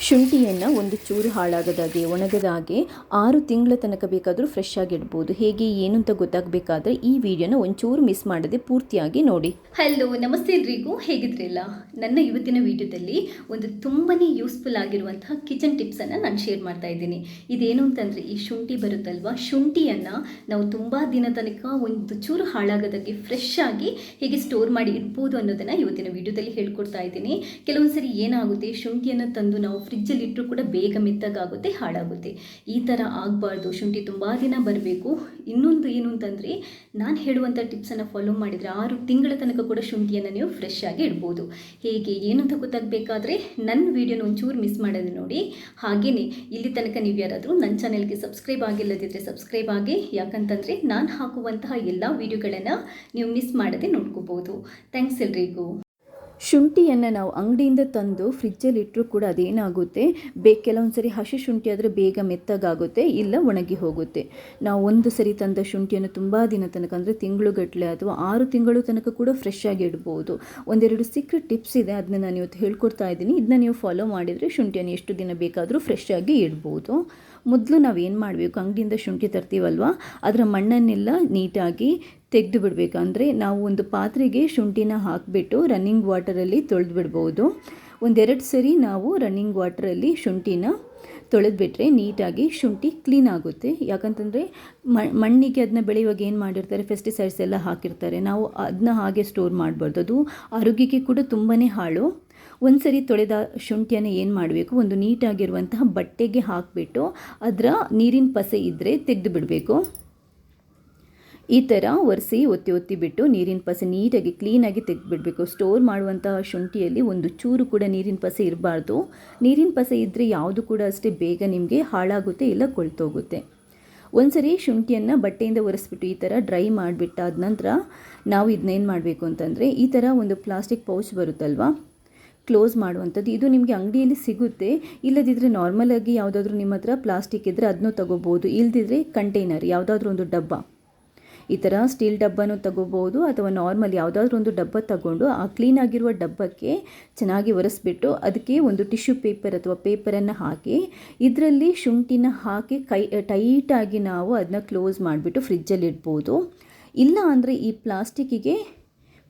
ಶುಂಠಿಯನ್ನು ಒಂದು ಚೂರು ಹಾಳಾಗದಾಗೆ ಒಣಗದಾಗೆ 6 ತಿಂಗಳ ತನಕ ಬೇಕಾದರೂ ಫ್ರೆಶ್ ಆಗಿ ಇಡ್ಬೋದು. ಹೇಗೆ ಏನು ಅಂತ ಗೊತ್ತಾಗಬೇಕಾದ್ರೆ ಈ ವಿಡಿಯೋನ ಒಂಚೂರು ಮಿಸ್ ಮಾಡದೆ ಪೂರ್ತಿಯಾಗಿ ನೋಡಿ. ಹಲೋ, ನಮಸ್ತೆ ಎಲ್ರಿಗೂ, ಹೇಗಿದ್ರಿಲ್ಲ? ನನ್ನ ಇವತ್ತಿನ ವಿಡಿಯೋದಲ್ಲಿ ಒಂದು ತುಂಬಾ ಯೂಸ್ಫುಲ್ ಆಗಿರುವಂತಹ ಕಿಚನ್ ಟಿಪ್ಸನ್ನು ನಾನು ಶೇರ್ ಮಾಡ್ತಾ ಇದ್ದೀನಿ. ಇದೇನು ಅಂತಂದರೆ, ಈ ಶುಂಠಿ ಬರುತ್ತಲ್ವ, ಶುಂಠಿಯನ್ನು ನಾವು ತುಂಬ ದಿನ ತನಕ ಒಂದು ಚೂರು ಹಾಳಾಗೋದಕ್ಕೆ ಫ್ರೆಶ್ ಆಗಿ ಹೇಗೆ ಸ್ಟೋರ್ ಮಾಡಿ ಇಡ್ಬೋದು ಅನ್ನೋದನ್ನು ಇವತ್ತಿನ ವಿಡಿಯೋದಲ್ಲಿ ಹೇಳ್ಕೊಡ್ತಾ ಇದ್ದೀನಿ. ಕೆಲವೊಂದು ಸರಿ ಏನಾಗುತ್ತೆ, ಶುಂಠಿಯನ್ನು ತಂದು ನಾವು ಫ್ರಿಜ್ಜಲ್ಲಿ ಇಟ್ಟರೂ ಕೂಡ ಬೇಗ ಮೆತ್ತಗಾಗುತ್ತೆ, ಹಾಳಾಗುತ್ತೆ. ಈ ಥರ ಆಗಬಾರ್ದು. ಶುಂಠಿ ತುಂಬ ದಿನ ಬರಬೇಕು. ಇನ್ನೊಂದು ಏನು ಅಂತಂದರೆ, ನಾನು ಹೇಳುವಂಥ ಟಿಪ್ಸನ್ನು ಫಾಲೋ ಮಾಡಿದರೆ 6 ತಿಂಗಳ ತನಕ ಕೂಡ ಶುಂಠಿಯನ್ನು ನೀವು ಫ್ರೆಶ್ ಆಗಿ ಇಡ್ಬೋದು. ಹೇಗೆ ಏನು ಅಂತ ಗೊತ್ತಾಗಬೇಕಾದ್ರೆ ನನ್ನ ವೀಡಿಯೋನ ಒಂಚೂರು ಮಿಸ್ ಮಾಡೋದು ನೋಡಿ. ಹಾಗೆಯೇ ಇಲ್ಲಿ ತನಕ ನೀವು ಯಾರಾದರೂ ನನ್ನ ಚಾನೆಲ್ಗೆ ಸಬ್ಸ್ಕ್ರೈಬ್ ಆಗಿಲ್ಲದಿದ್ದರೆ ಸಬ್ಸ್ಕ್ರೈಬ್ ಆಗಿ, ಯಾಕಂತಂದರೆ ನಾನು ಹಾಕುವಂತಹ ಎಲ್ಲ ವೀಡಿಯೋಗಳನ್ನು ನೀವು ಮಿಸ್ ಮಾಡದೆ ನೋಡ್ಕೋಬೋದು. ಥ್ಯಾಂಕ್ಸ್ ಎಲ್ರಿಗೂ. ಶುಂಠಿಯನ್ನು ನಾವು ಅಂಗಡಿಯಿಂದ ತಂದು ಫ್ರಿಜ್ಜಲ್ಲಿ ಇಟ್ಟರೂ ಕೂಡ ಅದೇನಾಗುತ್ತೆ, ಕೆಲವೊಂದು ಸರಿ ಹಸಿ ಶುಂಠಿ ಆದರೆ ಬೇಗ ಮೆತ್ತಗಾಗುತ್ತೆ, ಇಲ್ಲ ಒಣಗಿ ಹೋಗುತ್ತೆ. ನಾವು ಒಂದು ಸರಿ ತಂದ ಶುಂಠಿಯನ್ನು ತುಂಬ ದಿನ ತನಕ ಅಂದರೆ ತಿಂಗಳುಗಟ್ಟಲೆ ಅಥವಾ 6 ತಿಂಗಳು ತನಕ ಕೂಡ ಫ್ರೆಶ್ ಆಗಿ ಇಡ್ಬೋದು. ಒಂದೆರಡು ಸೀಕ್ರೆಟ್ ಟಿಪ್ಸ್ ಇದೆ, ಅದನ್ನ ನಾನು ಇವತ್ತು ಹೇಳ್ಕೊಡ್ತಾ ಇದ್ದೀನಿ. ಇದನ್ನ ನೀವು ಫಾಲೋ ಮಾಡಿದರೆ ಶುಂಠಿಯನ್ನು ಎಷ್ಟು ದಿನ ಬೇಕಾದರೂ ಫ್ರೆಶ್ ಆಗಿ ಇಡ್ಬೋದು. ಮೊದಲು ನಾವೇನು ಮಾಡಬೇಕು, ಅಂಗಡಿಯಿಂದ ಶುಂಠಿ ತರ್ತೀವಲ್ವ, ಅದರ ಮಣ್ಣನ್ನೆಲ್ಲ ನೀಟಾಗಿ ತೆಗೆದು ಬಿಡಬೇಕು. ಅಂದರೆ ನಾವು ಒಂದು ಪಾತ್ರೆಗೆ ಶುಂಠಿನ ಹಾಕಿಬಿಟ್ಟು ರನ್ನಿಂಗ್ ವಾಟರಲ್ಲಿ ತೊಳೆದು ಬಿಡ್ಬೋದು. ಒಂದೆರಡು ಸರಿ ನಾವು ರನ್ನಿಂಗ್ ವಾಟರಲ್ಲಿ ಶುಂಠಿನ ತೊಳೆದ್ಬಿಟ್ರೆ ನೀಟಾಗಿ ಶುಂಠಿ ಕ್ಲೀನ್ ಆಗುತ್ತೆ. ಯಾಕಂತಂದರೆ ಮಣ್ಣಿಗೆ ಅದನ್ನ ಬೆಳೆಯುವಾಗ ಏನು ಮಾಡಿರ್ತಾರೆ, ಪೆಸ್ಟಿಸೈಡ್ಸ್ ಎಲ್ಲ ಹಾಕಿರ್ತಾರೆ. ನಾವು ಅದನ್ನ ಹಾಗೆ ಸ್ಟೋರ್ ಮಾಡಬಾರ್ದು, ಅದು ಆರೋಗ್ಯಕ್ಕೆ ಕೂಡ ತುಂಬಾ ಹಾಳು. ಒಂದು ಸರಿ ತೊಳೆದ ಶುಂಠಿಯನ್ನು ಏನು ಮಾಡಬೇಕು, ಒಂದು ನೀಟಾಗಿರುವಂತಹ ಬಟ್ಟೆಗೆ ಹಾಕಿಬಿಟ್ಟು ಅದರ ನೀರಿನ ಪಸೆ ಇದ್ದರೆ ತೆಗೆದು ಬಿಡಬೇಕು. ಈ ಥರ ಒರೆಸಿ ಒತ್ತಿ ಬಿಟ್ಟು ನೀರಿನ ಪಸೆ ನೀಟಾಗಿ ಕ್ಲೀನಾಗಿ ತೆಗೆದುಬಿಡಬೇಕು. ಸ್ಟೋರ್ ಮಾಡುವಂತಹ ಶುಂಠಿಯಲ್ಲಿ ಒಂದು ಚೂರು ಕೂಡ ನೀರಿನ ಪಸೆ ಇರಬಾರ್ದು. ನೀರಿನ ಪಸೆ ಇದ್ದರೆ ಯಾವುದು ಕೂಡ ಅಷ್ಟೇ ಬೇಗ ನಿಮಗೆ ಹಾಳಾಗುತ್ತೆ, ಇಲ್ಲ ಕೊಳ್ತೋಗುತ್ತೆ. ಒಂದ್ಸರಿ ಶುಂಠಿಯನ್ನು ಬಟ್ಟೆಯಿಂದ ಒರೆಸ್ಬಿಟ್ಟು ಈ ಥರ ಡ್ರೈ ಮಾಡಿಬಿಟ್ಟಾದ ನಂತರ ನಾವು ಇದನ್ನೇನು ಮಾಡಬೇಕು ಅಂತಂದರೆ, ಈ ಥರ ಒಂದು ಪ್ಲಾಸ್ಟಿಕ್ ಪೌಚ್ ಬರುತ್ತಲ್ವ, ಕ್ಲೋಸ್ ಮಾಡುವಂಥದ್ದು, ಇದು ನಿಮಗೆ ಅಂಗಡಿಯಲ್ಲಿ ಸಿಗುತ್ತೆ. ಇಲ್ಲದಿದ್ದರೆ ನಾರ್ಮಲಾಗಿ ಯಾವುದಾದ್ರೂ ನಿಮ್ಮ ಹತ್ರ ಪ್ಲಾಸ್ಟಿಕ್ ಇದ್ದರೆ ಅದನ್ನೂ ತಗೋಬೋದು. ಇಲ್ಲದಿದ್ದರೆ ಕಂಟೈನರ್ ಯಾವುದಾದ್ರೂ ಒಂದು ಡಬ್ಬ, ಈ ಥರ ಸ್ಟೀಲ್ ಡಬ್ಬನೂ ತಗೋಬೋದು, ಅಥವಾ ನಾರ್ಮಲ್ ಯಾವುದಾದ್ರೂ ಒಂದು ಡಬ್ಬ ತಗೊಂಡು ಆ ಕ್ಲೀನಾಗಿರುವ ಡಬ್ಬಕ್ಕೆ ಚೆನ್ನಾಗಿ ಒರೆಸ್ಬಿಟ್ಟು ಅದಕ್ಕೆ ಒಂದು ಟಿಶ್ಯೂ ಪೇಪರ್ ಅಥವಾ ಪೇಪರನ್ನು ಹಾಕಿ ಇದರಲ್ಲಿ ಶುಂಠಿನ ಹಾಕಿ ಟೈಟಾಗಿ ನಾವು ಅದನ್ನ ಕ್ಲೋಸ್ ಮಾಡಿಬಿಟ್ಟು ಫ್ರಿಜ್ಜಲ್ಲಿ ಇಡ್ಬೋದು. ಇಲ್ಲ ಅಂದರೆ ಈ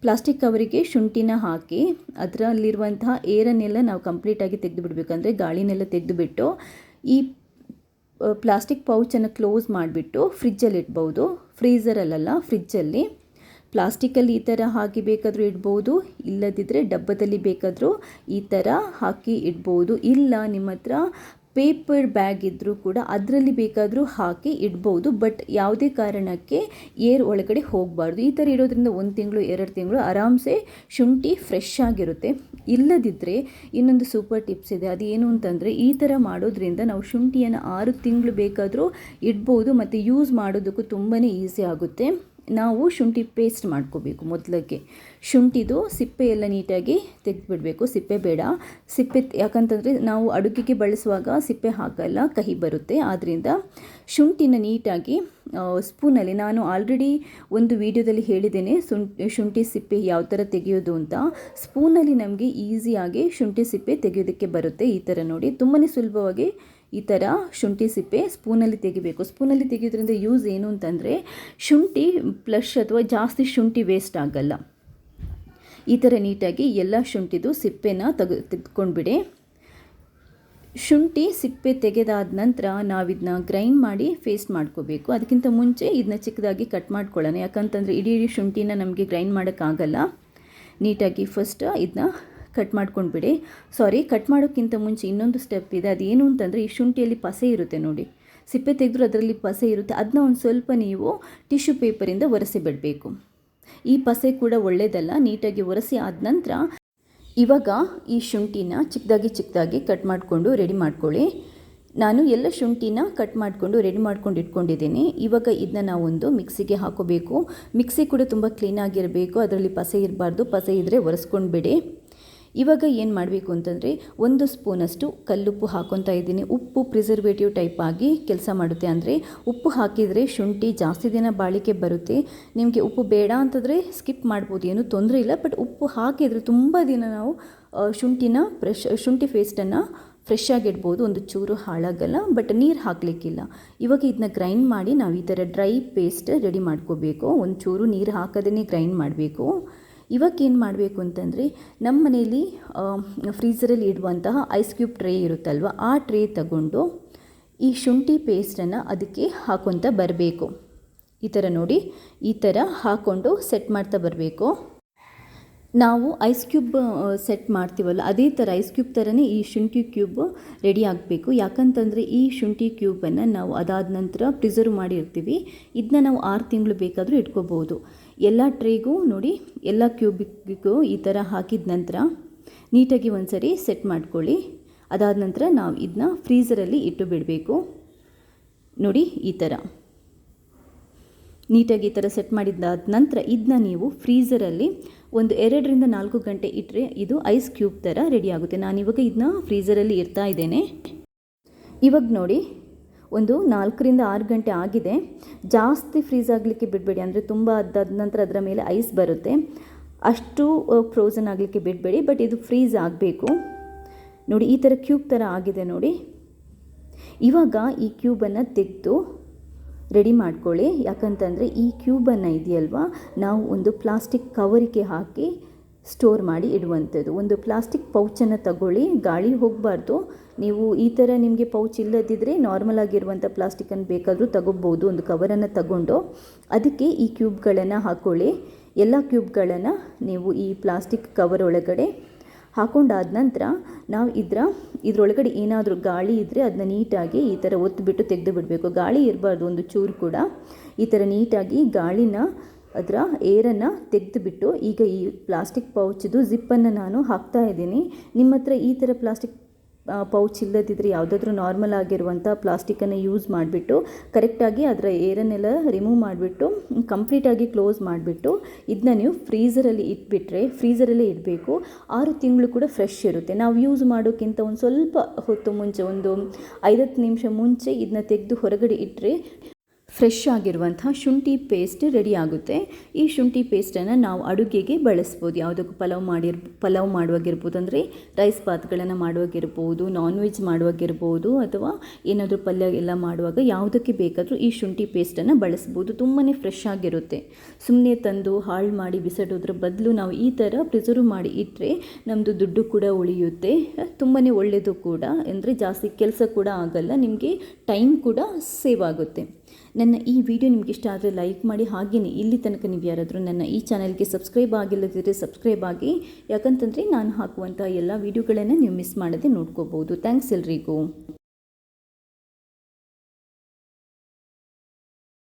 ಪ್ಲಾಸ್ಟಿಕ್ ಕವರಿಗೆ ಶುಂಠಿನ ಹಾಕಿ ಅದರಲ್ಲಿರುವಂತಹ ಏರನ್ನೆಲ್ಲ ನಾವು ಕಂಪ್ಲೀಟಾಗಿ ತೆಗೆದು ಬಿಡಬೇಕಂದ್ರೆ ಗಾಳಿನೆಲ್ಲ ತೆಗೆದುಬಿಟ್ಟು ಈ ಪ್ಲಾಸ್ಟಿಕ್ ಪೌಚನ್ನು ಕ್ಲೋಸ್ ಮಾಡಿಬಿಟ್ಟು ಫ್ರಿಜ್ಜಲ್ಲಿ ಇಡ್ಬೋದು. ಫ್ರೀಝರಲ್ಲ, ಫ್ರಿಜ್ಜಲ್ಲಿ. ಪ್ಲಾಸ್ಟಿಕಲ್ಲಿ ಈ ಥರ ಹಾಕಿ ಬೇಕಾದರೂ ಇಡ್ಬೋದು, ಇಲ್ಲದಿದ್ದರೆ ಡಬ್ಬದಲ್ಲಿ ಬೇಕಾದರೂ ಈ ಥರ ಹಾಕಿ ಇಡ್ಬೋದು. ಇಲ್ಲ ನಿಮ್ಮ ಹತ್ರ ಪೇಪರ್ ಬ್ಯಾಗ್ ಇದ್ದರೂ ಕೂಡ ಅದರಲ್ಲಿ ಬೇಕಾದರೂ ಹಾಕಿ ಇಡ್ಬೋದು. ಬಟ್ ಯಾವುದೇ ಕಾರಣಕ್ಕೆ ಏರ್ ಒಳಗಡೆ ಹೋಗಬಾರ್ದು. ಈ ಥರ ಇಡೋದ್ರಿಂದ 1 ತಿಂಗಳು 2 ತಿಂಗಳು ಆರಾಮ್ಸೆ ಶುಂಠಿ ಫ್ರೆಶ್ ಆಗಿರುತ್ತೆ. ಇಲ್ಲದಿದ್ದರೆ ಇನ್ನೊಂದು ಸೂಪರ್ ಟಿಪ್ಸ್ ಇದೆ. ಅದು ಏನು ಅಂತಂದರೆ, ಈ ಥರ ಮಾಡೋದ್ರಿಂದ ನಾವು ಶುಂಠಿಯನ್ನು 6 ತಿಂಗಳು ಬೇಕಾದರೂ ಇಡ್ಬೋದು ಮತ್ತು ಯೂಸ್ ಮಾಡೋದಕ್ಕೂ ತುಂಬಾ ಈಸಿ ಆಗುತ್ತೆ. ನಾವು ಶುಂಠಿ ಪೇಸ್ಟ್ ಮಾಡ್ಕೋಬೇಕು. ಮೊದಲಿಗೆ ಶುಂಠಿದು ಸಿಪ್ಪೆ ಎಲ್ಲ ನೀಟಾಗಿ ತೆಗೆದುಬಿಡಬೇಕು. ಸಿಪ್ಪೆ ಬೇಡ, ಯಾಕಂತಂದರೆ ನಾವು ಅಡುಗೆಗೆ ಬಳಸುವಾಗ ಸಿಪ್ಪೆ ಹಾಕಲ್ಲ, ಕಹಿ ಬರುತ್ತೆ. ಆದ್ದರಿಂದ ಶುಂಠಿನ ನೀಟಾಗಿ ಸ್ಪೂನಲ್ಲಿ, ನಾನು ಆಲ್ರೆಡಿ ಒಂದು ವಿಡಿಯೋದಲ್ಲಿ ಹೇಳಿದ್ದೇನೆ ಶುಂಠಿ ಸಿಪ್ಪೆ ಯಾವ ಥರ ತೆಗೆಯೋದು ಅಂತ. ಸ್ಪೂನಲ್ಲಿ ನಮಗೆ ಈಸಿಯಾಗಿ ಶುಂಠಿ ಸಿಪ್ಪೆ ತೆಗೆಯೋದಕ್ಕೆ ಬರುತ್ತೆ. ಈ ಥರ ನೋಡಿ, ತುಂಬಾ ಸುಲಭವಾಗಿ ಈ ಥರ ಶುಂಠಿ ಸಿಪ್ಪೆ ಸ್ಪೂನಲ್ಲಿ ತೆಗಿಬೇಕು. ಸ್ಪೂನಲ್ಲಿ ತೆಗೆಯೋದ್ರಿಂದ ಯೂಸ್ ಏನು ಅಂತಂದರೆ, ಶುಂಠಿ ಪ್ಲಸ್ ಅಥವಾ ಜಾಸ್ತಿ ಶುಂಠಿ ವೇಸ್ಟ್ ಆಗಲ್ಲ. ಈ ಥರ ನೀಟಾಗಿ ಎಲ್ಲ ಶುಂಠಿದು ಸಿಪ್ಪೆನ ತೆಗೆದುಕೊಂಡ್ಬಿಡಿ. ಶುಂಠಿ ಸಿಪ್ಪೆ ತೆಗೆದಾದ ನಂತರ ನಾವಿದನ್ನ ಗ್ರೈಂಡ್ ಮಾಡಿ ಪೇಸ್ಟ್ ಮಾಡ್ಕೋಬೇಕು. ಅದಕ್ಕಿಂತ ಮುಂಚೆ ಇದನ್ನ ಚಿಕ್ಕದಾಗಿ ಕಟ್ ಮಾಡ್ಕೊಳ್ಳೋಣ, ಯಾಕಂತಂದರೆ ಇಡೀ ಶುಂಠಿನ ನಮಗೆ ಗ್ರೈಂಡ್ ಮಾಡೋಕ್ಕಾಗಲ್ಲ. ನೀಟಾಗಿ ಫಸ್ಟ್ ಇದನ್ನ ಕಟ್ ಮಾಡ್ಕೊಂಡ್ಬಿಡಿ. ಕಟ್ ಮಾಡೋಕ್ಕಿಂತ ಮುಂಚೆ ಇನ್ನೊಂದು ಸ್ಟೆಪ್ ಇದೆ. ಅದೇನು ಅಂತಂದರೆ, ಈ ಶುಂಠಿಯಲ್ಲಿ ಪಸೆ ಇರುತ್ತೆ ನೋಡಿ, ಸಿಪ್ಪೆ ತೆಗೆದ್ರೂ ಅದರಲ್ಲಿ ಪಸೆ ಇರುತ್ತೆ. ಅದನ್ನ ಒಂದು ಸ್ವಲ್ಪ ನೀವು ಟಿಶ್ಯೂ ಪೇಪರಿಂದ ಒರೆಸಿ ಬಿಡಬೇಕು. ಈ ಪಸೆ ಕೂಡ ಒಳ್ಳೆಯದಲ್ಲ. ನೀಟಾಗಿ ಒರೆಸಿ ಆದ ನಂತರ ಇವಾಗ ಈ ಶುಂಠಿನ ಚಿಕ್ಕದಾಗಿ ಕಟ್ ಮಾಡಿಕೊಂಡು ರೆಡಿ ಮಾಡ್ಕೊಳ್ಳಿ. ನಾನು ಎಲ್ಲ ಶುಂಠಿನ ಕಟ್ ಮಾಡಿಕೊಂಡು ರೆಡಿ ಮಾಡ್ಕೊಂಡು ಇಟ್ಕೊಂಡಿದ್ದೀನಿ. ಇವಾಗ ಇದನ್ನ ನಾವೊಂದು ಮಿಕ್ಸಿಗೆ ಹಾಕೋಬೇಕು. ಮಿಕ್ಸಿ ಕೂಡ ತುಂಬ ಕ್ಲೀನಾಗಿರಬೇಕು, ಅದರಲ್ಲಿ ಪಸೆ ಇರಬಾರ್ದು. ಪಸೆ ಇದ್ದರೆ ಒರೆಸ್ಕೊಂಡ್ಬಿಡಿ. ಇವಾಗ ಏನು ಮಾಡಬೇಕು ಅಂತಂದರೆ, 1 ಸ್ಪೂನಷ್ಟು ಕಲ್ಲುಪ್ಪು ಹಾಕ್ಕೊತಾ ಇದ್ದೀನಿ. ಉಪ್ಪು ಪ್ರಿಸರ್ವೇಟಿವ್ ಟೈಪ್ ಆಗಿ ಕೆಲಸ ಮಾಡುತ್ತೆ. ಅಂದರೆ ಉಪ್ಪು ಹಾಕಿದರೆ ಶುಂಠಿ ಜಾಸ್ತಿ ದಿನ ಬಾಳಿಕೆ ಬರುತ್ತೆ. ನಿಮಗೆ ಉಪ್ಪು ಬೇಡ ಅಂತಂದರೆ ಸ್ಕಿಪ್ ಮಾಡ್ಬೋದು, ಏನೂ ತೊಂದರೆ ಇಲ್ಲ. ಬಟ್ ಉಪ್ಪು ಹಾಕಿದರೆ ತುಂಬ ದಿನ ನಾವು ಶುಂಠಿ ಪೇಸ್ಟನ್ನು ಫ್ರೆಶ್ ಆಗಿಡ್ಬೋದು, ಒಂದು ಚೂರು ಹಾಳಾಗಲ್ಲ, ಬಟ್ ನೀರು ಹಾಕಲಿಕ್ಕಿಲ್ಲ. ಇವಾಗ ಇದನ್ನ ಗ್ರೈಂಡ್ ಮಾಡಿ ನಾವು ಈ ಥರ ಡ್ರೈ ಪೇಸ್ಟ್ ರೆಡಿ ಮಾಡ್ಕೋಬೇಕು. ಒಂದು ಚೂರು ನೀರು ಹಾಕದೇ ಗ್ರೈಂಡ್ ಮಾಡಬೇಕು. ಇವಾಗ ಏನು ಮಾಡಬೇಕು ಅಂತಂದರೆ, ನಮ್ಮ ಮನೆಯಲ್ಲಿ ಫ್ರೀಝರಲ್ಲಿ ಇಡುವಂತಹ ಐಸ್ ಕ್ಯೂಬ್ ಟ್ರೇ ಇರುತ್ತಲ್ವ, ಆ ಟ್ರೇ ತಗೊಂಡು ಈ ಶುಂಠಿ ಪೇಸ್ಟನ್ನು ಅದಕ್ಕೆ ಹಾಕ್ಕೊತ ಬರಬೇಕು. ಈ ಥರ ನೋಡಿ, ಈ ಥರ ಹಾಕ್ಕೊಂಡು ಸೆಟ್ ಮಾಡ್ತಾ ಬರಬೇಕು. ನಾವು ಐಸ್ ಕ್ಯೂಬ್ ಸೆಟ್ ಮಾಡ್ತೀವಲ್ಲ, ಅದೇ ಥರ ಐಸ್ ಕ್ಯೂಬ್ ಥರನೇ ಈ ಶುಂಠಿ ಕ್ಯೂಬ್ ರೆಡಿ ಆಗಬೇಕು. ಯಾಕಂತಂದರೆ ಈ ಶುಂಠಿ ಕ್ಯೂಬನ್ನು ನಾವು ಅದಾದ ನಂತರ ಪ್ರಿಸರ್ವ್ ಮಾಡಿರ್ತೀವಿ. ಇದನ್ನ ನಾವು 6 ತಿಂಗಳು ಬೇಕಾದರೂ ಇಟ್ಕೋಬೋದು. ಎಲ್ಲ ಟ್ರೇಗೂ ನೋಡಿ, ಎಲ್ಲ ಕ್ಯೂಬಿಗೂ ಈ ಥರ ಹಾಕಿದ ನಂತರ ನೀಟಾಗಿ ಒಂದು ಸರಿ ಸೆಟ್ ಮಾಡ್ಕೊಳ್ಳಿ. ಅದಾದ ನಂತರ ನಾವು ಇದನ್ನ ಫ್ರೀಝರಲ್ಲಿ ಇಟ್ಟು ಬಿಡಬೇಕು. ನೋಡಿ, ಈ ಥರ ನೀಟಾಗಿ ಈ ಥರ ಸೆಟ್ ಮಾಡಿದ್ದಾದ ನಂತರ ಇದನ್ನ ನೀವು ಫ್ರೀಝರಲ್ಲಿ ಒಂದು 2 ರಿಂದ 4 ಗಂಟೆ ಇಟ್ಟರೆ ಇದು ಐಸ್ ಕ್ಯೂಬ್ ಥರ ರೆಡಿ ಆಗುತ್ತೆ. ನಾನಿವಾಗ ಇದನ್ನ ಫ್ರೀಝರಲ್ಲಿ ಇಡ್ತಾ ಇದ್ದೇನೆ. ಇವಾಗ ನೋಡಿ, ಒಂದು 4 ರಿಂದ 6 ಗಂಟೆ ಆಗಿದೆ. ಜಾಸ್ತಿ ಫ್ರೀಝ್ ಆಗಲಿಕ್ಕೆ ಬಿಡಬೇಡಿ, ಅಂದರೆ ತುಂಬ ಅದಾದ ನಂತರ ಅದರ ಮೇಲೆ ಐಸ್ ಬರುತ್ತೆ. ಅಷ್ಟು ಫ್ರೋಝನ್ ಆಗಲಿಕ್ಕೆ ಬಿಡಬೇಡಿ, ಬಟ್ ಇದು ಫ್ರೀಝ್ ಆಗಬೇಕು. ನೋಡಿ, ಈ ಥರ ಕ್ಯೂಬ್ ಥರ ಆಗಿದೆ ನೋಡಿ. ಇವಾಗ ಈ ಕ್ಯೂಬನ್ನು ತೆಗೆದು ರೆಡಿ ಮಾಡ್ಕೊಳ್ಳಿ. ಯಾಕಂತಂದರೆ ಈ ಕ್ಯೂಬನ್ನು ಇದೆಯಲ್ವ, ನಾವು ಒಂದು ಪ್ಲಾಸ್ಟಿಕ್ ಕವರಿಗೆ ಹಾಕಿ ಸ್ಟೋರ್ ಮಾಡಿ ಇಡುವಂಥದ್ದು. ಒಂದು ಪ್ಲಾಸ್ಟಿಕ್ ಪೌಚನ್ನು ತಗೊಳ್ಳಿ, ಗಾಳಿ ಹೋಗಬಾರ್ದು. ನೀವು ಈ ಥರ ನಿಮಗೆ ಪೌಚ್ ಇಲ್ಲದಿದ್ದರೆ ನಾರ್ಮಲ್ ಆಗಿರುವಂಥ ಪ್ಲಾಸ್ಟಿಕನ್ನು ಬೇಕಾದರೂ ತಗೋಬೋದು. ಒಂದು ಕವರನ್ನು ತಗೊಂಡು ಅದಕ್ಕೆ ಈ ಕ್ಯೂಬ್ಗಳನ್ನು ಹಾಕ್ಕೊಳ್ಳಿ. ಎಲ್ಲ ಕ್ಯೂಬ್ಗಳನ್ನು ನೀವು ಈ ಪ್ಲಾಸ್ಟಿಕ್ ಕವರ್ ಒಳಗಡೆ ಹಾಕೊಂಡಾದ ನಂತರ ನಾವು ಇದರೊಳಗಡೆ ಏನಾದರೂ ಗಾಳಿ ಇದ್ದರೆ ಅದನ್ನ ನೀಟಾಗಿ ಈ ಥರ ಒತ್ತಿಬಿಟ್ಟು ತೆಗೆದು ಬಿಡಬೇಕು. ಗಾಳಿ ಇರಬಾರ್ದು ಒಂದು ಚೂರು ಕೂಡ. ಈ ಥರ ನೀಟಾಗಿ ಗಾಳಿನ, ಅದರ ಏರನ್ನು ತೆಗೆದುಬಿಟ್ಟು, ಈಗ ಈ ಪ್ಲಾಸ್ಟಿಕ್ ಪೌಚ್ದು ಜಿಪ್ಪನ್ನು ನಾನು ಹಾಕ್ತಾ ಇದ್ದೀನಿ. ನಿಮ್ಮ ಹತ್ರ ಈ ಥರ ಪ್ಲಾಸ್ಟಿಕ್ ಪೌಚ್ ಇಲ್ಲದಿದ್ದರೆ ಯಾವುದಾದ್ರೂ ನಾರ್ಮಲ್ ಆಗಿರುವಂಥ ಪ್ಲಾಸ್ಟಿಕ್ಕನ್ನು ಯೂಸ್ ಮಾಡಿಬಿಟ್ಟು ಕರೆಕ್ಟಾಗಿ ಅದರ ಏರನ್ನೆಲ್ಲ ರಿಮೂವ್ ಮಾಡಿಬಿಟ್ಟು ಕಂಪ್ಲೀಟಾಗಿ ಕ್ಲೋಸ್ ಮಾಡಿಬಿಟ್ಟು ಇದನ್ನ ನೀವು ಫ್ರೀಝರಲ್ಲಿ ಇಟ್ಬಿಟ್ರೆ, ಫ್ರೀಝರಲ್ಲೇ ಇಡಬೇಕು. 6 ತಿಂಗಳು ಕೂಡ ಫ್ರೆಶ್ ಇರುತ್ತೆ. ನಾವು ಯೂಸ್ ಮಾಡೋಕ್ಕಿಂತ ಒಂದು ಸ್ವಲ್ಪ ಹೊತ್ತು ಮುಂಚೆ, ಒಂದು 5-10 ನಿಮಿಷ ಮುಂಚೆ ಇದನ್ನ ತೆಗೆದು ಹೊರಗಡೆ ಇಟ್ಟರೆ ಫ್ರೆಶ್ ಆಗಿರುವಂಥ ಶುಂಠಿ ಪೇಸ್ಟ್ ರೆಡಿ ಆಗುತ್ತೆ. ಈ ಶುಂಠಿ ಪೇಸ್ಟನ್ನು ನಾವು ಅಡುಗೆಗೆ ಬಳಸ್ಬೋದು. ಯಾವುದಕ್ಕೂ ಪಲಾವ್ ಮಾಡುವಾಗಿರ್ಬೋದು, ಅಂದರೆ ರೈಸ್ ಬಾತ್ಗಳನ್ನು ಮಾಡುವಾಗಿರ್ಬೋದು, ನಾನ್ ವೆಜ್ ಮಾಡುವಾಗಿರ್ಬೋದು, ಅಥವಾ ಏನಾದರೂ ಪಲ್ಯ ಎಲ್ಲ ಮಾಡುವಾಗ ಯಾವುದಕ್ಕೆ ಬೇಕಾದರೂ ಈ ಶುಂಠಿ ಪೇಸ್ಟನ್ನು ಬಳಸ್ಬೋದು. ತುಂಬಾ ಫ್ರೆಶ್ ಆಗಿರುತ್ತೆ. ಸುಮ್ಮನೆ ತಂದು ಹಾಳು ಮಾಡಿ ಬಿಸಾಡೋದ್ರ ಬದಲು ನಾವು ಈ ಥರ ಪ್ರಿಸರ್ವ್ ಮಾಡಿ ಇಟ್ಟರೆ ನಮ್ಮದು ದುಡ್ಡು ಕೂಡ ಉಳಿಯುತ್ತೆ. ತುಂಬಾ ಒಳ್ಳೆಯದು ಕೂಡ, ಅಂದರೆ ಜಾಸ್ತಿ ಕೆಲಸ ಕೂಡ ಆಗಲ್ಲ, ನಿಮಗೆ ಟೈಮ್ ಕೂಡ ಸೇವ್ ಆಗುತ್ತೆ. ನನ್ನ ಈ ವಿಡಿಯೋ ನಿಮಗೆ ಇಷ್ಟ ಆದರೆ ಲೈಕ್ ಮಾಡಿ. ಹಾಗೆಯೇ ಇಲ್ಲಿ ತನಕ ನೀವು ಯಾರಾದರೂ ನನ್ನ ಈ ಚಾನಲ್ಗೆ ಸಬ್ಸ್ಕ್ರೈಬ್ ಆಗಿಲ್ಲದಿದ್ದರೆ ಸಬ್ಸ್ಕ್ರೈಬ್ ಆಗಿ. ಯಾಕಂತಂದರೆ ನಾನು ಹಾಕುವಂಥ ಎಲ್ಲ ವಿಡಿಯೋಗಳನ್ನು ನೀವು ಮಿಸ್ ಮಾಡದೆ ನೋಡ್ಕೋಬೋದು. ಥ್ಯಾಂಕ್ಸ್ ಎಲ್ರಿಗೂ.